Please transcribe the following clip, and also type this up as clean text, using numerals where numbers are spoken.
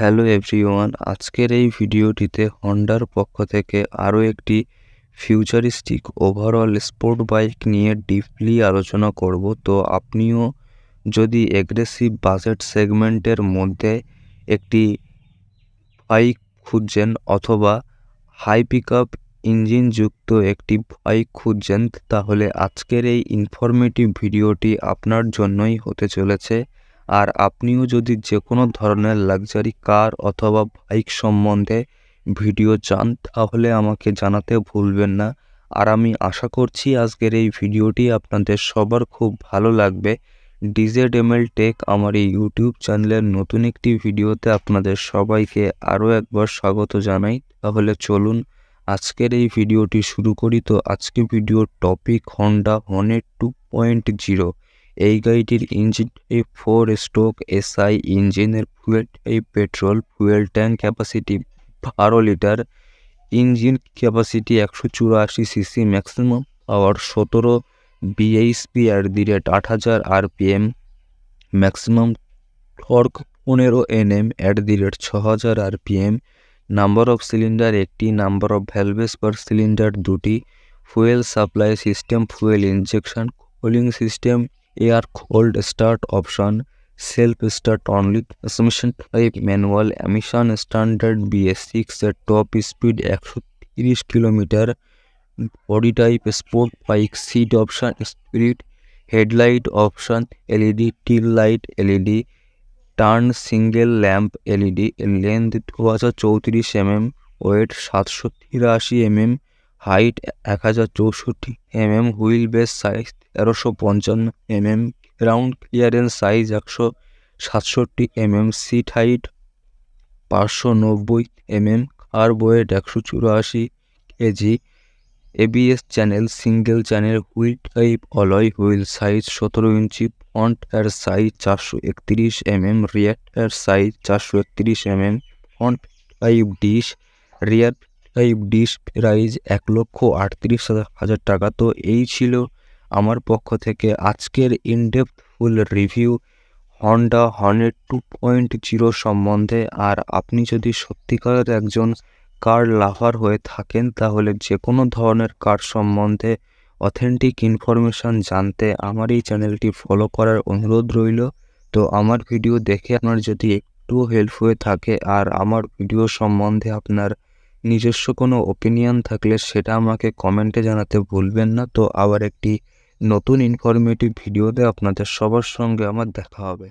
Hello everyone, আজকের এই ভিডিওটিতে হন্ডার পক্ষ থেকে আরও একটি ফিউচারিস্টিক ওভারঅল স্পোর্ট বাইক নিয়ে ডিপলি আলোচনা করব। তো আপনিও যদি অ্যাগ্রেসিভ বাজেট সেগমেন্টের মধ্যে একটি বাইক খুঁজছেন অথবা হাই পিকআপ ইঞ্জিনযুক্ত একটি বাইক খুঁজছেন, তাহলে আজকের এই ইনফরমেটিভ ভিডিওটি আপনার জন্যই হতে চলেছে। আর আপনিও যদি যে কোনো ধরনের লাক্সারি কার অথবা বাইক সম্বন্ধে ভিডিও চান, তাহলে আমাকে জানাতে ভুলবেন না। আর আমি আশা করছি আজকের এই ভিডিওটি আপনাদের সবার খুব ভালো লাগবে। DZML টেক আমার এই ইউটিউব চ্যানেলের নতুন একটি ভিডিওতে আপনাদের সবাইকে আরও একবার স্বাগত জানাই। তাহলে চলুন আজকের এই ভিডিওটি শুরু করি। তো আজকে ভিডিওর টপিক হন্ডা হর্নেট 2.0। এই গাড়িটির ইঞ্জিন টাইপ 4 স্ট্রোক SI ইঞ্জিনের, fuel type petrol, fuel tank capacity 12 litre, engine capacity 184 CC, maximum power 17 bhp @8000 RPM, maximum torque 15 Nm @6000 RPM, number of cylinder একটি, নাম্বার অফ ভ্যালভেস পার সিলিন্ডার দুটি, fuel supply system, fuel injection, cooling system, air cold start option, self start only, transmission type manual, emission standard BS6 এর top speed 130 kilometre, body type sport bike, seat option spirit, headlight option LED, tail light LED, turn single lamp LED, length 2034 mm, weight 783 mm, height 1064 mm, wheel base size 1355 mm, ground clearance size 167 mm, seat height 590 mm, kerb weight 184 kg, ABS channel single channel, wheel type alloy, wheel size 17 inch, front tyre size 431 mm, rear tyre size 431 mm, front type disc, rear type dish, price 1,38,000 টাকা। তো এই ছিল আমার পক্ষ থেকে আজকের in-depth ফুল review Honda Hornet 2.0 সম্বন্ধে। আর আপনি যদি সত্যিকারের একজন কার লাভার হয়ে থাকেন, তাহলে যে কোনো ধরনের কার সম্বন্ধে অথেন্টিক ইনফরমেশান জানতে আমার এই চ্যানেলটি ফলো করার অনুরোধ রইল। তো আমার ভিডিও দেখে আপনার যদি একটু হেল্প হয়ে থাকে আর আমার ভিডিও সম্বন্ধে আপনার নিজস্ব কোনো ওপিনিয়ন থাকলে সেটা আমাকে কমেন্টে জানাতে ভুলবেন না। তো আবার একটি নতুন ইনফরমেটিভ ভিডিওতে আপনাদের সবার সঙ্গে আমার দেখা হবে।